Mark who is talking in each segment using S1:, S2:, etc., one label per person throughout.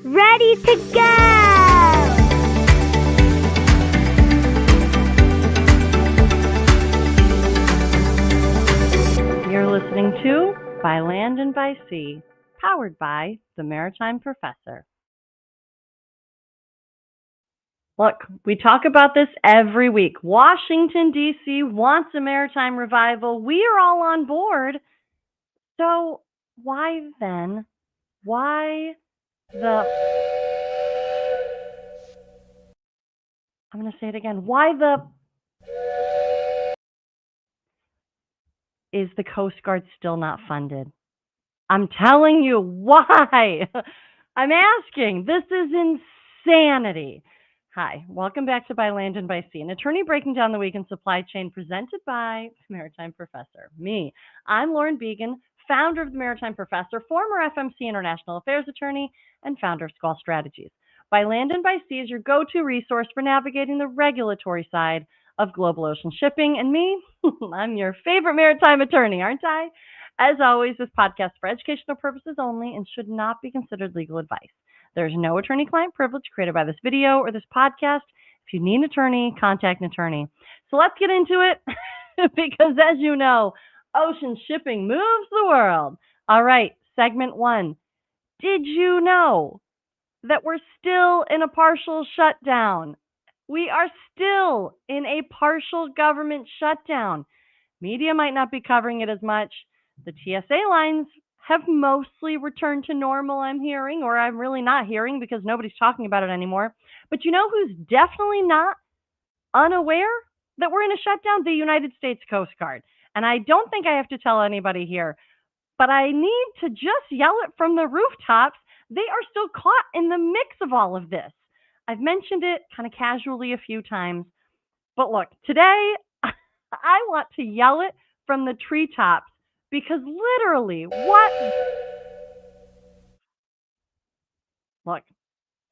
S1: ready to go! You're listening to By Land and by Sea, powered by the Maritime Professor. Look, we talk about this every week. Washington, D.C. wants a maritime revival. We are all on board. So why then? Why the... I'm going to say it again. Why the... Is the Coast Guard still not funded? I'm telling you, why? I'm asking. This is insanity. Hi, welcome back to By Land and by Sea, an attorney breaking down the week in supply chain presented by the Maritime Professor. Me. I'm Lauren Beagen, founder of the Maritime Professor, former FMC International Affairs attorney, and founder of Squall Strategies. By Land and by Sea is your go-to resource for navigating the regulatory side of global ocean shipping. And me, I'm your favorite maritime attorney, aren't I? As always, this podcast is for educational purposes only and should not be considered legal advice. There's no attorney-client privilege created by this video or this podcast. If you need an attorney, contact an attorney. So let's get into it because, as you know, ocean shipping moves the world. All right, segment one. Did you know that we're still in a partial shutdown? We are still in a partial government shutdown. Media might not be covering it as much. The TSA lines have mostly returned to normal, I'm hearing, or I'm really not hearing because nobody's talking about it anymore. But you know who's definitely not unaware that we're in a shutdown? The United States Coast Guard. And I don't think I have to tell anybody here, but I need to just yell it from the rooftops. They are still caught in the mix of all of this. I've mentioned it kind of casually a few times, but look, today I want to yell it from the treetops because literally Look,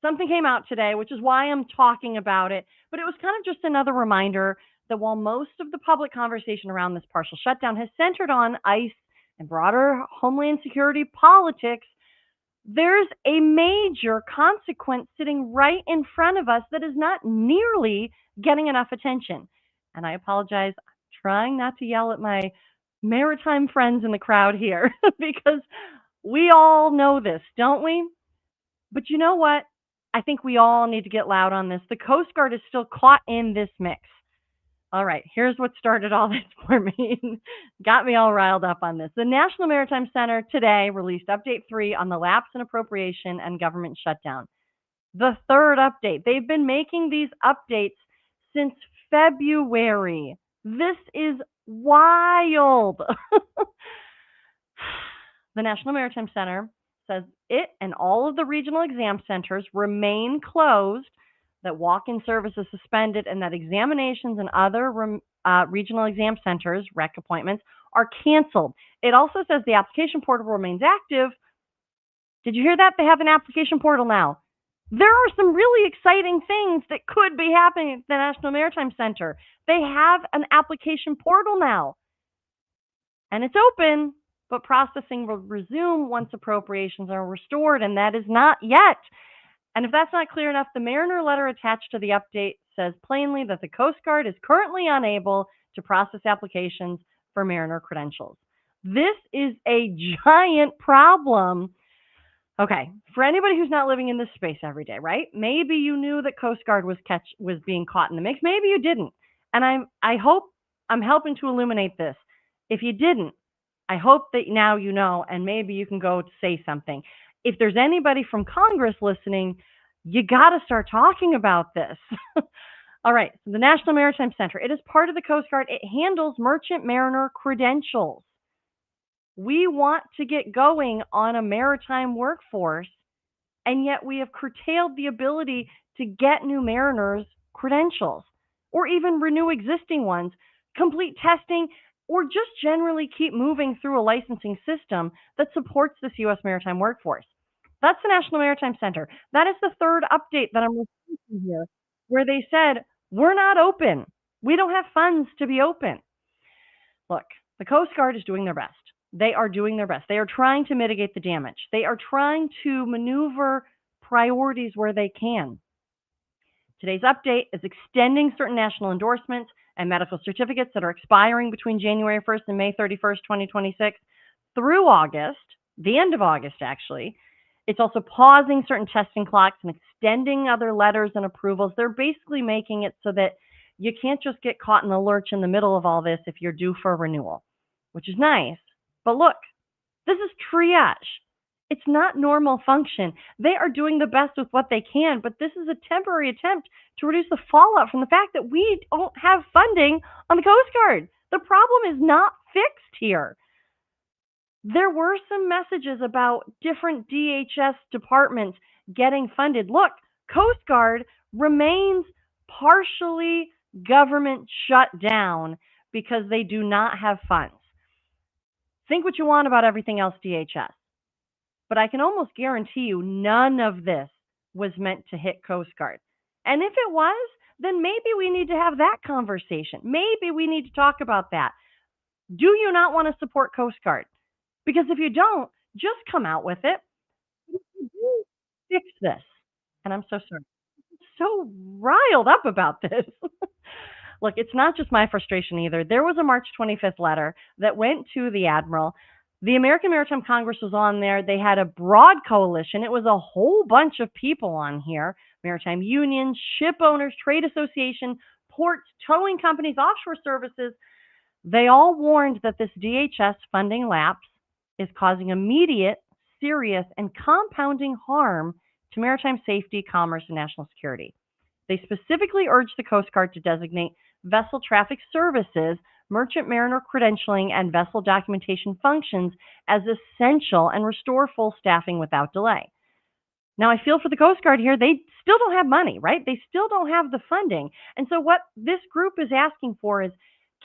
S1: something came out today, which is why I'm talking about it, but it was kind of just another reminder that while most of the public conversation around this partial shutdown has centered on ICE and broader homeland security politics, there's a major consequence sitting right in front of us that is not nearly getting enough attention. And I apologize, I'm trying not to yell at my maritime friends in the crowd here because we all know this, don't we? But you know what? I think we all need to get loud on this. The Coast Guard is still caught in this mix. All right, here's what started all this for me. Got me all riled up on this. The National Maritime Center today released Update 3 on the lapse in appropriation and government shutdown. The third update. They've been making these updates since February. This is wild. The National Maritime Center says it and all of the regional exam centers remain closed, that walk-in service is suspended, and that examinations and other regional exam centers, REC appointments, are canceled. It also says the application portal remains active. Did you hear that? They have an application portal now. There are some really exciting things that could be happening at the National Maritime Center. They have an application portal now, and it's open, but processing will resume once appropriations are restored, and that is not yet. And if that's not clear enough, the Mariner letter attached to the update says plainly that the Coast Guard is currently unable to process applications for Mariner credentials. This is a giant problem. Okay, for anybody who's not living in this space every day, right? Maybe you knew that Coast Guard was being caught in the mix. Maybe you didn't. And I hope I'm helping to illuminate this. If you didn't, I hope that now you know, and maybe you can go say something. If there's anybody from Congress listening, you got to start talking about this. All right, so the National Maritime Center, it is part of the Coast Guard. It handles merchant mariner credentials. We want to get going on a maritime workforce, and yet we have curtailed the ability to get new mariners credentials or even renew existing ones, complete testing, or just generally keep moving through a licensing system that supports this U.S. maritime workforce. That's the National Maritime Center. That is the third update that I'm referring here, where they said, we're not open. We don't have funds to be open. Look, the Coast Guard is doing their best. They are doing their best. They are trying to mitigate the damage. They are trying to maneuver priorities where they can. Today's update is extending certain national endorsements and medical certificates that are expiring between January 1st and May 31st, 2026 through August, the end of August actually. It's also pausing certain testing clocks and extending other letters and approvals. They're basically making it so that you can't just get caught in the lurch in the middle of all this if you're due for a renewal, which is nice. But look, this is triage. It's not normal function. They are doing the best with what they can, but this is a temporary attempt to reduce the fallout from the fact that we don't have funding on the Coast Guard. The problem is not fixed here. There were some messages about different DHS departments getting funded. Look, Coast Guard remains partially government shut down because they do not have funds. Think what you want about everything else DHS, but I can almost guarantee you none of this was meant to hit Coast Guard. And if it was, then maybe we need to have that conversation. Maybe we need to talk about that. Do you not want to support Coast Guard? Because if you don't, just come out with it. Fix this. And I'm so sorry. I'm so riled up about this. Look, it's not just my frustration either. There was a March 25th letter that went to the Admiral. The American Maritime Congress was on there. They had a broad coalition. It was a whole bunch of people on here. Maritime unions, ship owners, trade association, ports, towing companies, offshore services. They all warned that this DHS funding lapse is causing immediate, serious, and compounding harm to maritime safety, commerce, and national security. They specifically urged the Coast Guard to designate vessel traffic services, merchant mariner credentialing, and vessel documentation functions as essential and restore full staffing without delay. Now, I feel for the Coast Guard here. They still don't have money, right? They still don't have the funding. And so what this group is asking for is,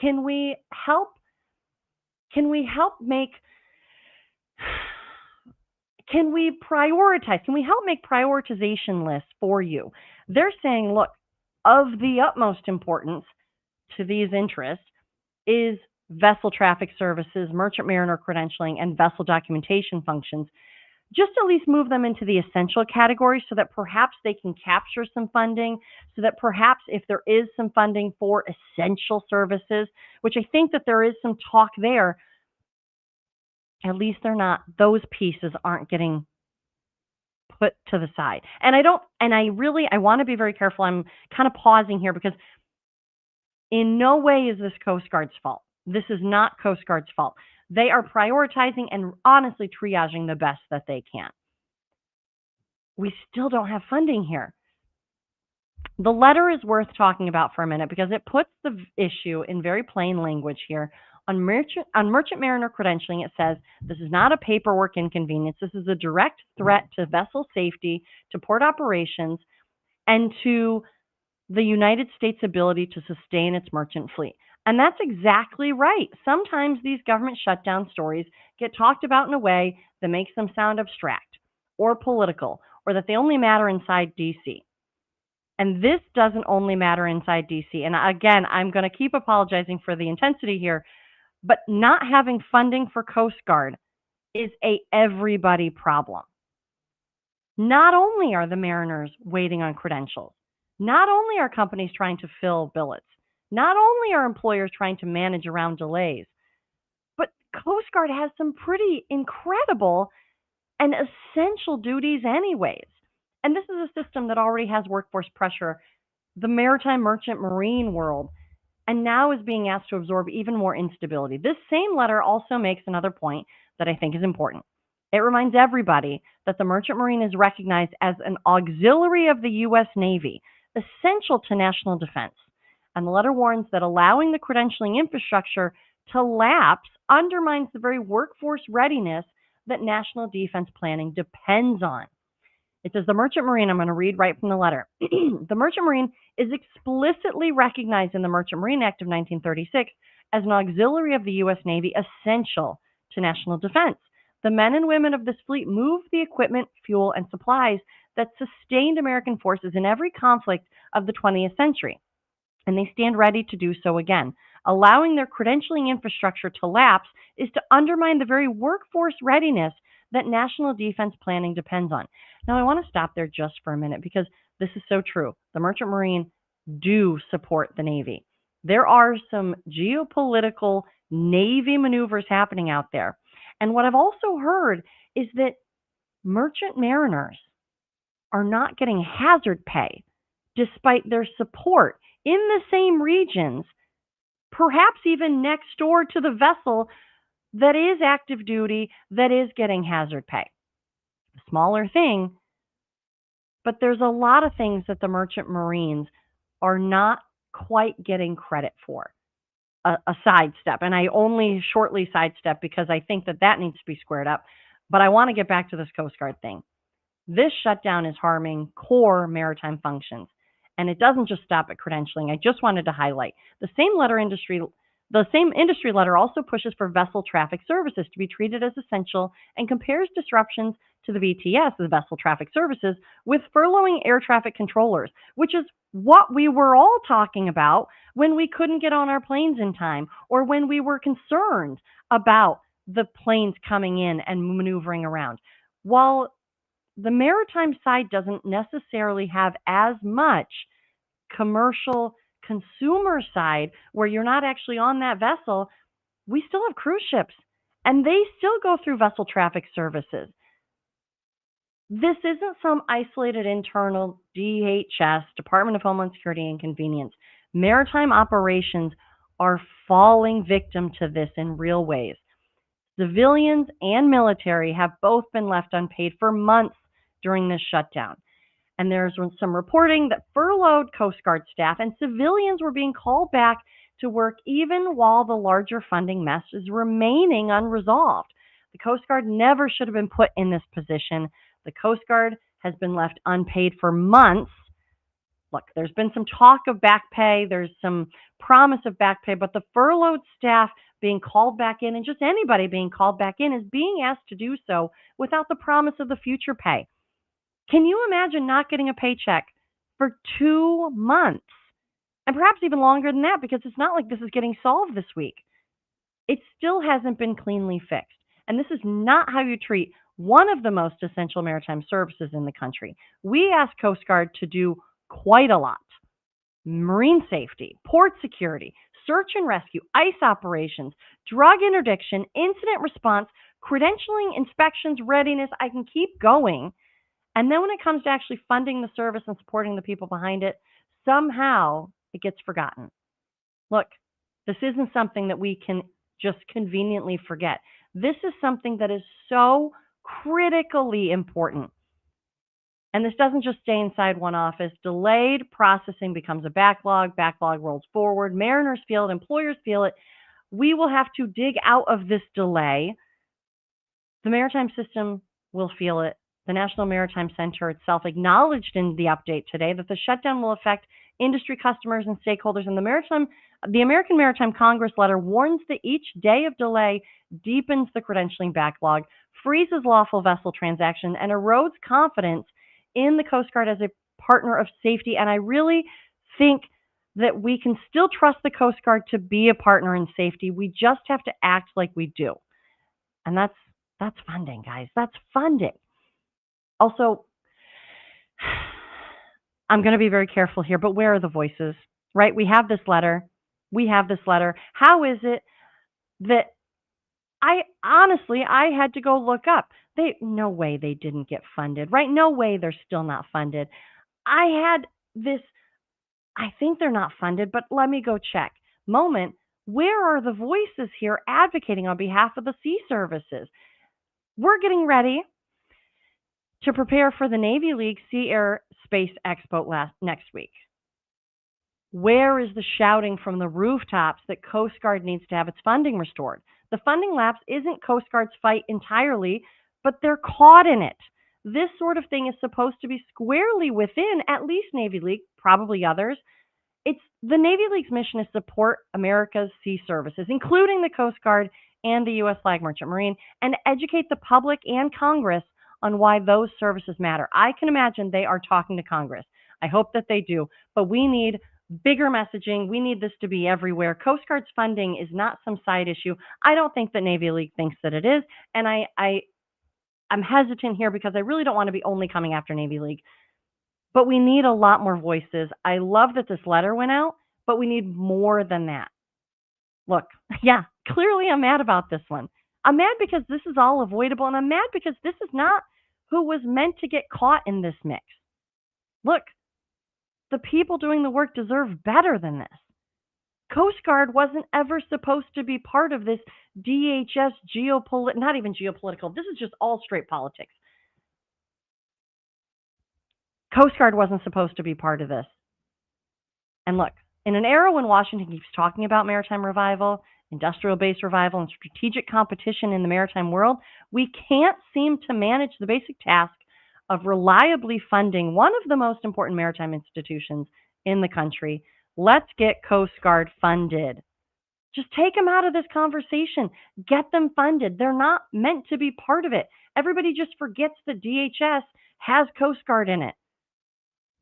S1: can we help make Can we prioritize? Can we help make prioritization lists for you? They're saying, look, of the utmost importance to these interests is vessel traffic services, merchant mariner credentialing, and vessel documentation functions. Just at least move them into the essential category so that perhaps they can capture some funding, so that perhaps if there is some funding for essential services, which I think that there is some talk there, at least they're not, those pieces aren't getting put to the side. And I want to be very careful. I'm kind of pausing here because in no way is this Coast Guard's fault. This is not Coast Guard's fault. They are prioritizing and honestly triaging the best that they can. We still don't have funding here. The letter is worth talking about for a minute because it puts the issue in very plain language here. On merchant mariner credentialing, it says, this is not a paperwork inconvenience. This is a direct threat to vessel safety, to port operations, and to the United States' ability to sustain its merchant fleet. And that's exactly right. Sometimes these government shutdown stories get talked about in a way that makes them sound abstract or political, or that they only matter inside DC. And this doesn't only matter inside DC. And again, I'm going to keep apologizing for the intensity here, but not having funding for Coast Guard is a everybody problem. Not only are the mariners waiting on credentials, not only are companies trying to fill billets, not only are employers trying to manage around delays, but Coast Guard has some pretty incredible and essential duties anyways. And this is a system that already has workforce pressure, the maritime merchant marine world, and now is being asked to absorb even more instability. This same letter also makes another point that I think is important. It reminds everybody that the merchant marine is recognized as an auxiliary of the U.S. Navy, essential to national defense. And the letter warns that allowing the credentialing infrastructure to lapse undermines the very workforce readiness that national defense planning depends on. It says the merchant marine, I'm going to read right from the letter. The merchant marine is explicitly recognized in the Merchant Marine Act of 1936 as an auxiliary of the U.S. Navy essential to national defense. The men and women of this fleet moved the equipment, fuel, and supplies that sustained American forces in every conflict of the 20th century. And they stand ready to do so again. Allowing their credentialing infrastructure to lapse is to undermine the very workforce readiness that national defense planning depends on. Now, I want to stop there just for a minute because this is so true. The Merchant Marine do support the Navy. There are some geopolitical Navy maneuvers happening out there. And what I've also heard is that merchant mariners are not getting hazard pay despite their support in the same regions, perhaps even next door to the vessel that is active duty, that is getting hazard pay. A smaller thing, but there's a lot of things that the merchant marines are not quite getting credit for. A sidestep, and I only shortly sidestep because I think that that needs to be squared up. But I want to get back to this Coast Guard thing. This shutdown is harming core maritime functions, and it doesn't just stop at credentialing. I just wanted to highlight the same industry letter also pushes for vessel traffic services to be treated as essential and compares disruptions to the VTS, the vessel traffic services, with furloughing air traffic controllers, which is what we were all talking about when we couldn't get on our planes in time, or when we were concerned about the planes coming in and maneuvering around. While the maritime side doesn't necessarily have as much commercial consumer side where you're not actually on that vessel, we still have cruise ships and they still go through vessel traffic services. This isn't some isolated internal DHS, Department of Homeland Security inconvenience. Maritime operations are falling victim to this in real ways. Civilians and military have both been left unpaid for months during this shutdown. And there's some reporting that furloughed Coast Guard staff and civilians were being called back to work even while the larger funding mess is remaining unresolved. The Coast Guard never should have been put in this position. The Coast Guard has been left unpaid for months. Look, there's been some talk of back pay. There's some promise of back pay, but the furloughed staff being called back in, and just anybody being called back in, is being asked to do so without the promise of the future pay. Can you imagine not getting a paycheck for 2 months? And perhaps even longer than that, because it's not like this is getting solved this week. It still hasn't been cleanly fixed. And this is not how you treat one of the most essential maritime services in the country. We ask Coast Guard to do quite a lot. Marine safety, port security, search and rescue, ICE operations, drug interdiction, incident response, credentialing, inspections, readiness. I can keep going. And then when it comes to actually funding the service and supporting the people behind it, somehow it gets forgotten. Look, this isn't something that we can just conveniently forget. This is something that is so critically important. And this doesn't just stay inside one office. Delayed processing becomes a backlog. Backlog rolls forward. Mariners feel it. Employers feel it. We will have to dig out of this delay. The maritime system will feel it. The National Maritime Center itself acknowledged in the update today that the shutdown will affect industry customers and stakeholders. And the American Maritime Congress letter warns that each day of delay deepens the credentialing backlog, freezes lawful vessel transaction, and erodes confidence in the Coast Guard as a partner of safety. And I really think that we can still trust the Coast Guard to be a partner in safety. We just have to act like we do. And that's funding, guys. That's funding. Also, I'm going to be very careful here, but where are the voices, right? We have this letter. How is it that I had to go look up. No way they didn't get funded, right? No way they're still not funded. I had this, I think they're not funded, but let me go check. Moment, where are the voices here advocating on behalf of the sea services? We're getting ready to prepare for the Navy League Sea Air Space Expo next week. Where is the shouting from the rooftops that Coast Guard needs to have its funding restored? The funding lapse isn't Coast Guard's fight entirely, but they're caught in it. This sort of thing is supposed to be squarely within at least Navy League, probably others. It's the Navy League's mission is to support America's sea services, including the Coast Guard and the U.S. Flag Merchant Marine, and educate the public and Congress on why those services matter. I can imagine they are talking to Congress. I hope that they do, but we need bigger messaging. We need this to be everywhere. Coast Guard's funding is not some side issue. I don't think that Navy League thinks that it is, and I I'm hesitant here because I really don't want to be only coming after Navy League, but we need a lot more voices. I love that this letter went out, but we need more than that. Look, yeah, clearly I'm mad about this one. I'm mad because this is all avoidable, and I'm mad because this is not who was meant to get caught in this mix. Look, the people doing the work deserve better than this. Coast Guard wasn't ever supposed to be part of this DHS not even geopolitical. This is just all straight politics. Coast Guard wasn't supposed to be part of this. And look, in an era when Washington keeps talking about maritime revival, industrial base revival, and strategic competition in the maritime world, we can't seem to manage the basic task of reliably funding one of the most important maritime institutions in the country. Let's get Coast Guard funded. Just take them out of this conversation. Get them funded. They're not meant to be part of it. Everybody just forgets that DHS has Coast Guard in it.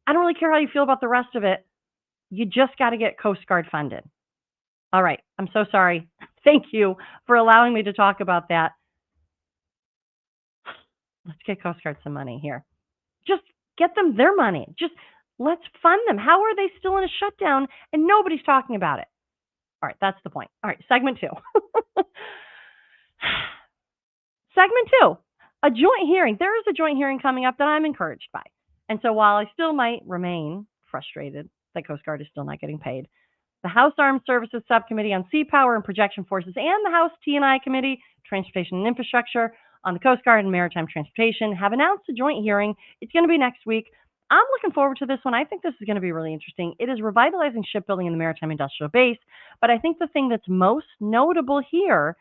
S1: I don't really care how you feel about the rest of it. You just got to get Coast Guard funded. All right. I'm so sorry. Thank you for allowing me to talk about that. Let's get Coast Guard some money here. Just get them their money. Just let's fund them. How are they still in a shutdown and nobody's talking about it? All right. That's the point. All right. Segment 2. Segment 2. A joint hearing. There is a joint hearing coming up that I'm encouraged by. And so while I still might remain frustrated that Coast Guard is still not getting paid, the House Armed Services Subcommittee on Sea Power and Projection Forces and the House T&I Committee, Transportation and Infrastructure on the Coast Guard and Maritime Transportation have announced a joint hearing. It's going to be next week. I'm looking forward to this one. I think this is going to be really interesting. It is revitalizing shipbuilding in the maritime industrial base, but I think the thing that's most notable here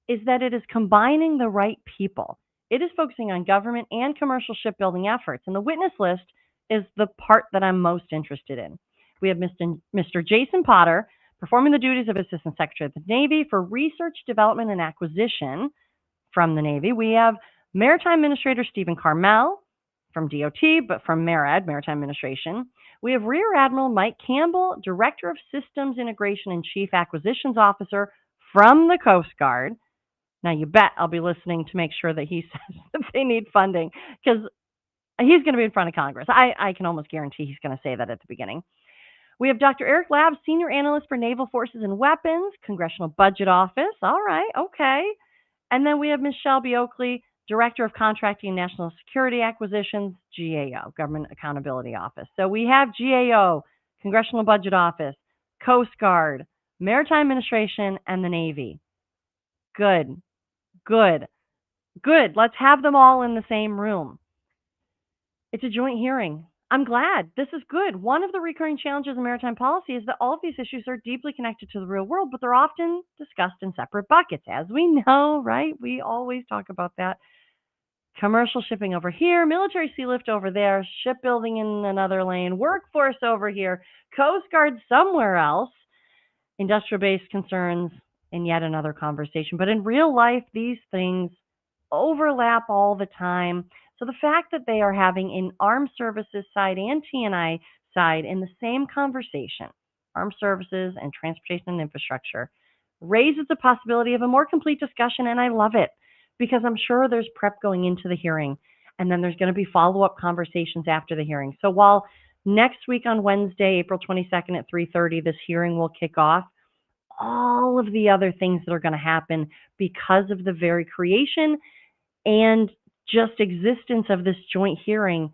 S1: is that it is combining the right people. It is focusing on government and commercial shipbuilding efforts, and the witness list is the part that I'm most interested in. We have Mr. Jason Potter performing the duties of Assistant Secretary of the Navy for Research, Development, and Acquisition from the Navy. We have Maritime Administrator Stephen Carmel from DOT, but from MARAD, Maritime Administration. We have Rear Admiral Mike Campbell, Director of Systems Integration and Chief Acquisitions Officer from the Coast Guard. Now, you bet I'll be listening to make sure that he says that they need funding, because he's going to be in front of Congress. I can almost guarantee he's going to say that at the beginning. We have Dr. Eric Labs, Senior Analyst for Naval Forces and Weapons, Congressional Budget Office. All right, okay. And then we have Ms. Shelby Oakley, Director of Contracting and National Security Acquisitions, GAO, Government Accountability Office. So we have GAO, Congressional Budget Office, Coast Guard, Maritime Administration, and the Navy. Good. Let's have them all in the same room. It's a joint hearing. I'm glad. This is good. One of the recurring challenges in maritime policy is that all of these issues are deeply connected to the real world, but they're often discussed in separate buckets, as we know, right? We always talk about that. Commercial shipping over here, military sea lift over there, shipbuilding in another lane, workforce over here, Coast Guard somewhere else, industrial base concerns in yet another conversation. But in real life, these things overlap all the time. So the fact that they are having an armed services side and T&I side in the same conversation, armed services and transportation and infrastructure, raises the possibility of a more complete discussion, and I love it because I'm sure there's prep going into the hearing, and then there's going to be follow-up conversations after the hearing. So while next week on Wednesday, April 22nd at 3:30, this hearing will kick off, all of the other things that are going to happen because of the very creation and just existence of this joint hearing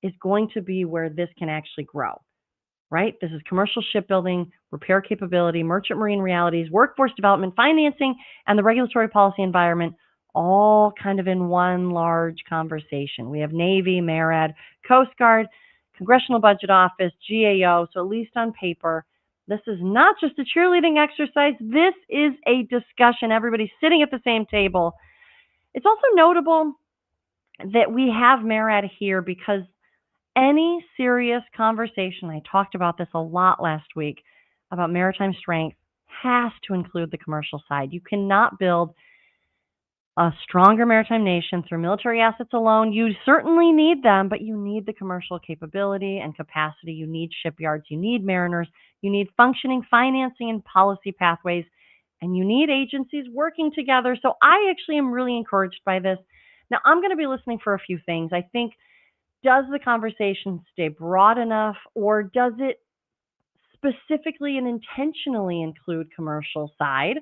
S1: is going to be where this can actually grow, right? This is commercial shipbuilding, repair capability, merchant marine realities, workforce development, financing, and the regulatory policy environment, all kind of in one large conversation. We have Navy, MARAD, Coast Guard, Congressional Budget Office, GAO, so at least on paper, this is not just a cheerleading exercise. This is a discussion. Everybody's sitting at the same table. It's also notable that we have MARAD here because any serious conversation, I talked about this a lot last week, about maritime strength has to include the commercial side. You cannot build a stronger maritime nation through military assets alone. You certainly need them, but you need the commercial capability and capacity. You need shipyards. You need mariners. You need functioning financing and policy pathways, and you need agencies working together. So I actually am really encouraged by this. Now, I'm going to be listening for a few things. I think, does the conversation stay broad enough, or does it specifically and intentionally include commercial side,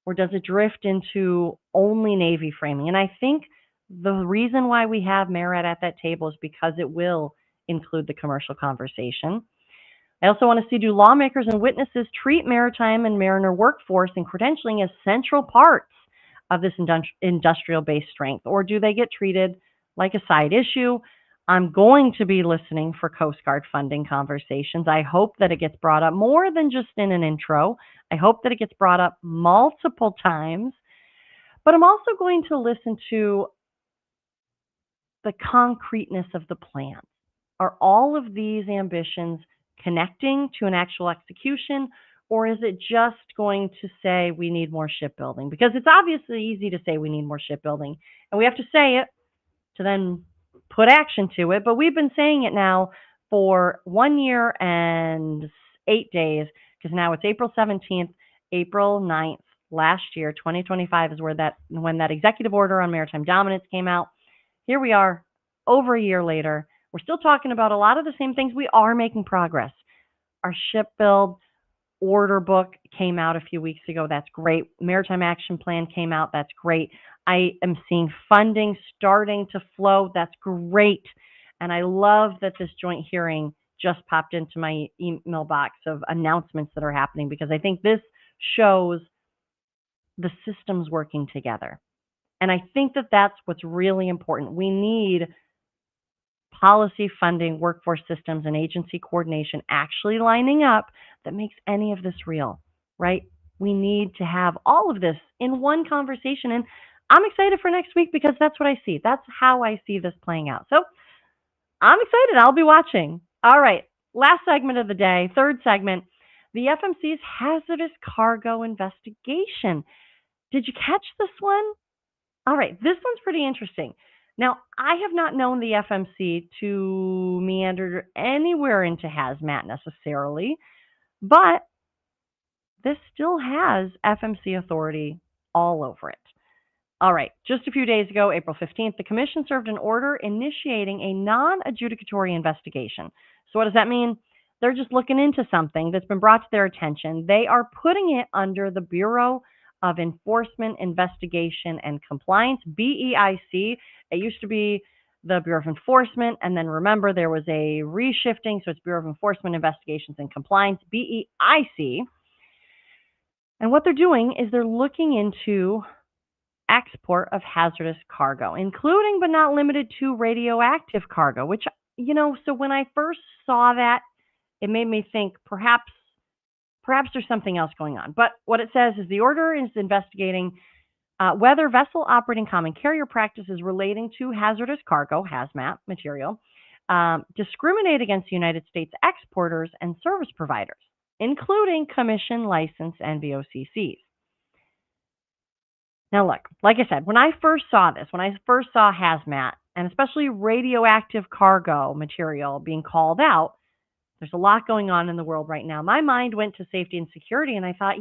S1: or does it drift into only Navy framing? And I think the reason why we have Merit at that table is because it will include the commercial conversation. I also want to see, do lawmakers and witnesses treat maritime and mariner workforce and credentialing as central parts of this industrial-based strength, or do they get treated like a side issue? I'm going to be listening for Coast Guard funding conversations. I hope that it gets brought up more than just in an intro. I hope that it gets brought up multiple times. But I'm also going to listen to the concreteness of the plan. Are all of these ambitions connecting to an actual execution, or is it just going to say we need more shipbuilding? Because it's obviously easy to say we need more shipbuilding, and we have to say it to then put action to it. But we've been saying it now for 1 year and 8 days, because now it's April 17th, April 9th, last year, 2025 is when that executive order on maritime dominance came out. Here we are, over a year later. We're still talking about a lot of the same things. We are making progress. Our shipbuild order book came out a few weeks ago. That's great. Maritime Action Plan came out. That's great. I am seeing funding starting to flow. That's great. And I love that this joint hearing just popped into my email box of announcements that are happening, because I think this shows the systems working together. And I think that that's what's really important. We need policy, funding, workforce systems, and agency coordination actually lining up that makes any of this real, right? We need to have all of this in one conversation. And I'm excited for next week because that's what I see. That's how I see this playing out. So I'm excited. I'll be watching. All right. Last segment of the day, third segment, the FMC's hazardous cargo investigation. Did you catch this one? All right. This one's pretty interesting. Now, I have not known the FMC to meander anywhere into hazmat necessarily, but this still has FMC authority all over it. All right, just a few days ago, April 15th, the Commission served an order initiating a non-adjudicatory investigation. So what does that mean? They're just looking into something that's been brought to their attention. They are putting it under the Bureau of Enforcement, Investigation, and Compliance, BEIC. It used to be the Bureau of Enforcement, and then remember there was a reshifting, so it's Bureau of Enforcement, Investigations, and Compliance, BEIC. And what they're doing is they're looking into export of hazardous cargo, including but not limited to radioactive cargo, which, so when I first saw that, it made me think perhaps there's something else going on. But what it says is the order is investigating whether vessel operating common carrier practices relating to hazardous cargo, hazmat material, discriminate against United States exporters and service providers, including commission, license, and VOCCs. Now, look, like I said, when I first saw hazmat, and especially radioactive cargo material being called out, there's a lot going on in the world right now. My mind went to safety and security, and I thought,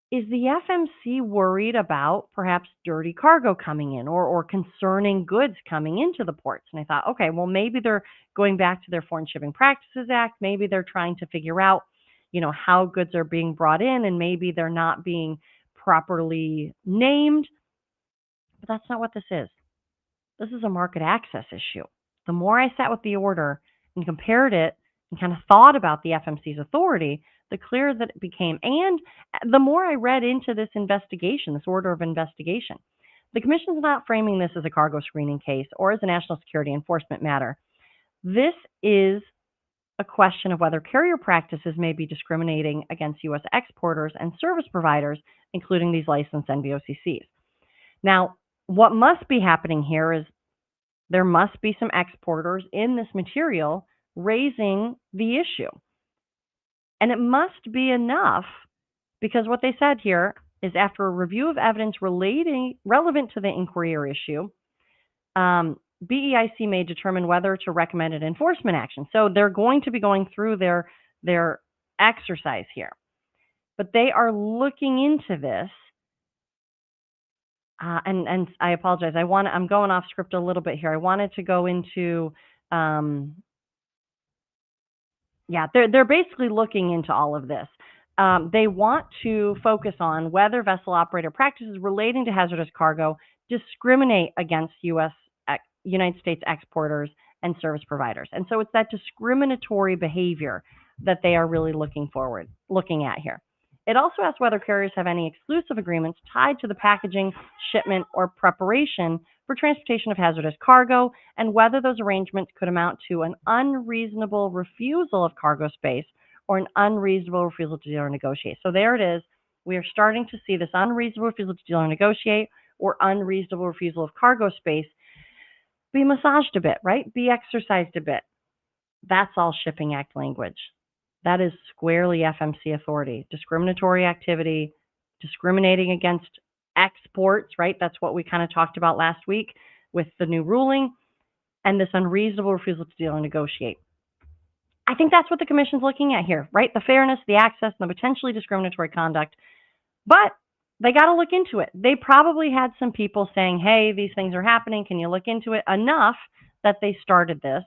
S1: is the FMC worried about perhaps dirty cargo coming in or concerning goods coming into the ports? And I thought, okay, well, maybe they're going back to their Foreign Shipping Practices Act. Maybe they're trying to figure out, how goods are being brought in, and maybe they're not being properly named. But that's not what this is. This is a market access issue. The more I sat with the order and compared it and kind of thought about the FMC's authority, the clearer that it became. And the more I read into this investigation, this order of investigation, the Commission's not framing this as a cargo screening case or as a national security enforcement matter. This is a question of whether carrier practices may be discriminating against U.S. exporters and service providers, including these licensed NVOCCs. Now, what must be happening here is there must be some exporters in this material raising the issue. And it must be enough, because what they said here is after a review of evidence relevant to the inquiry or issue, BEIC may determine whether to recommend an enforcement action. So they're going to be going through their exercise here. But they are looking into this. and I apologize. I'm going off script a little bit here. I wanted to go into, yeah, they're basically looking into all of this. They want to focus on whether vessel operator practices relating to hazardous cargo discriminate against United States exporters and service providers. And so it's that discriminatory behavior that they are really looking at here. It also asks whether carriers have any exclusive agreements tied to the packaging, shipment, or preparation for transportation of hazardous cargo, and whether those arrangements could amount to an unreasonable refusal of cargo space or an unreasonable refusal to deal or negotiate. So there it is. We are starting to see this unreasonable refusal to deal or negotiate or unreasonable refusal of cargo space be massaged a bit, right? Be exercised a bit. That's all Shipping Act language. That is squarely FMC authority. Discriminatory activity, discriminating against exports, right? That's what we kind of talked about last week with the new ruling, and this unreasonable refusal to deal and negotiate. I think that's what the commission's looking at here, right? The fairness, the access, and the potentially discriminatory conduct. But they got to look into it. They probably had some people saying, hey, these things are happening. Can you look into it? Enough that they started this.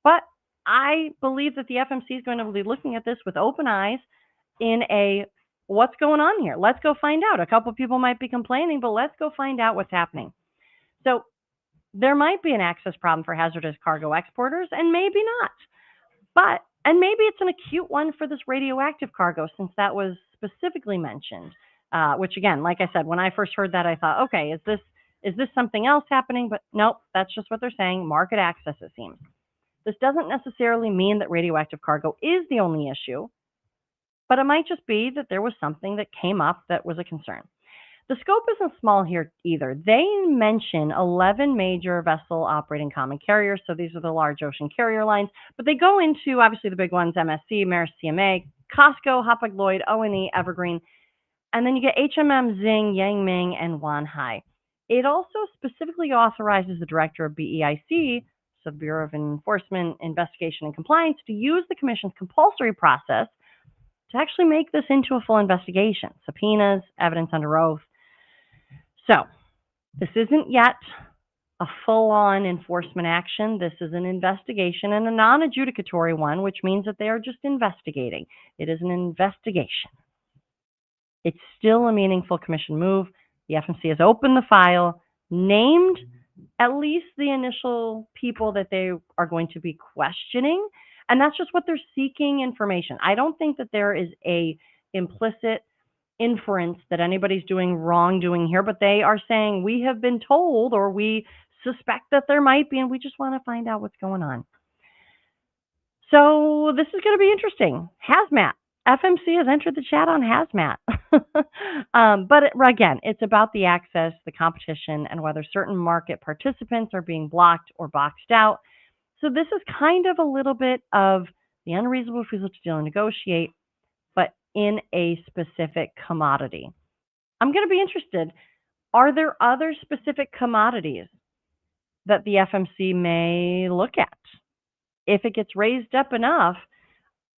S1: But I believe that the FMC is going to be looking at this with open eyes in a, what's going on here? Let's go find out. A couple of people might be complaining, but let's go find out what's happening. So there might be an access problem for hazardous cargo exporters, and maybe not. And maybe it's an acute one for this radioactive cargo, since that was specifically mentioned. Which again, like I said, when I first heard that, I thought, okay, is this something else happening? But nope, that's just what they're saying. Market access, it seems. This doesn't necessarily mean that radioactive cargo is the only issue, but it might just be that there was something that came up that was a concern. The scope isn't small here either. They mention 11 major vessel operating common carriers, so these are the large ocean carrier lines, but they go into, obviously, the big ones, MSC, Maersk CMA, COSCO, Hapag-Lloyd, O&E, Evergreen, and then you get HMM, Zing, Yangming, and Wanhai. It also specifically authorizes the director of BEIC, so the Bureau of Enforcement, Investigation, and Compliance, to use the commission's compulsory process to actually make this into a full investigation, subpoenas, evidence under oath. So this isn't yet a full-on enforcement action. This is an investigation and a non-adjudicatory one, which means that they are just investigating. It is an investigation. It's still a meaningful commission move. The FMC has opened the file, named at least the initial people that they are going to be questioning, and that's just what they're seeking information. I don't think that there is a implicit inference that anybody's doing wrongdoing here, but they are saying we have been told or we suspect that there might be, and we just want to find out what's going on. So this is going to be interesting. Hazmat. FMC has entered the chat on hazmat. But again, it's about the access, the competition, and whether certain market participants are being blocked or boxed out. So this is kind of a little bit of the unreasonable refusal to deal and negotiate, but in a specific commodity. I'm going to be interested. Are there other specific commodities that the FMC may look at? If it gets raised up enough,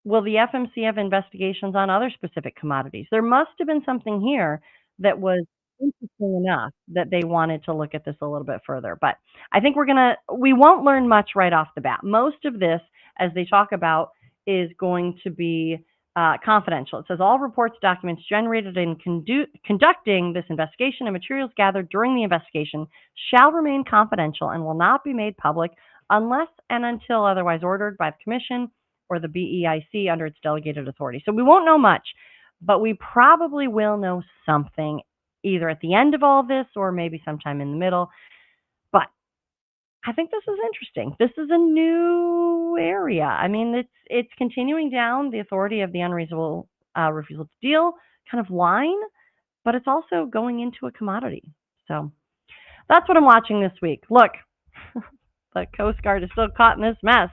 S1: will the FMC have investigations on other specific commodities? There must have been something here that was interesting enough that they wanted to look at this a little bit further. But I think we won't learn much right off the bat. Most of this, as they talk about, is going to be confidential. It says all reports, documents generated in conducting this investigation and materials gathered during the investigation shall remain confidential and will not be made public unless and until otherwise ordered by the Commission or the BEIC under its delegated authority. So we won't know much, but we probably will know something either at the end of all this or maybe sometime in the middle. But I think this is interesting. This is a new area. I mean, it's continuing down the authority of the unreasonable refusal to deal kind of line, but it's also going into a commodity. So that's what I'm watching this week. Look, the Coast Guard is still caught in this mess.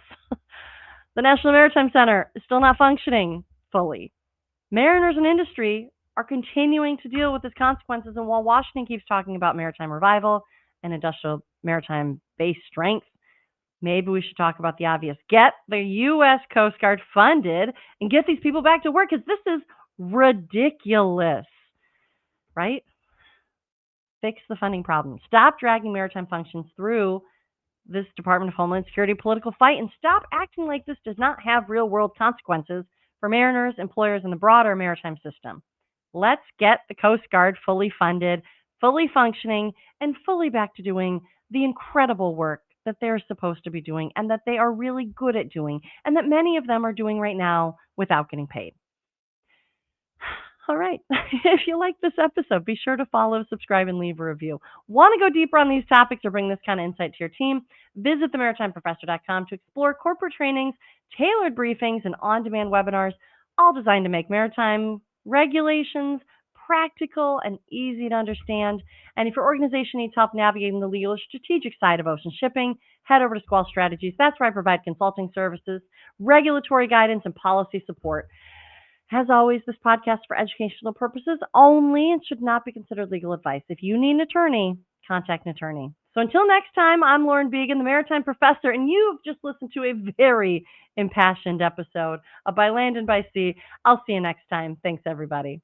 S1: The National Maritime Center is still not functioning fully. Mariners and industry are continuing to deal with its consequences, and while Washington keeps talking about maritime revival and industrial maritime base strength, maybe we should talk about the obvious. Get the U.S. Coast Guard funded and get these people back to work, because this is ridiculous, right? Fix the funding problem. Stop dragging maritime functions through this Department of Homeland Security political fight and stop acting like this does not have real world consequences for mariners, employers, and the broader maritime system. Let's get the Coast Guard fully funded, fully functioning, and fully back to doing the incredible work that they're supposed to be doing and that they are really good at doing and that many of them are doing right now without getting paid. All right. If you like this episode, be sure to follow, subscribe, and leave a review. Want to go deeper on these topics or bring this kind of insight to your team? Visit themaritimeprofessor.com to explore corporate trainings, tailored briefings, and on-demand webinars, all designed to make maritime regulations practical and easy to understand. And if your organization needs help navigating the legal or strategic side of ocean shipping, head over to Squall Strategies. That's where I provide consulting services, regulatory guidance, and policy support. As always, this podcast is for educational purposes only and should not be considered legal advice. If you need an attorney, contact an attorney. So until next time, I'm Lauren Beagen, the Maritime Professor, and you've just listened to a very impassioned episode of By Land and By Sea. I'll see you next time. Thanks, everybody.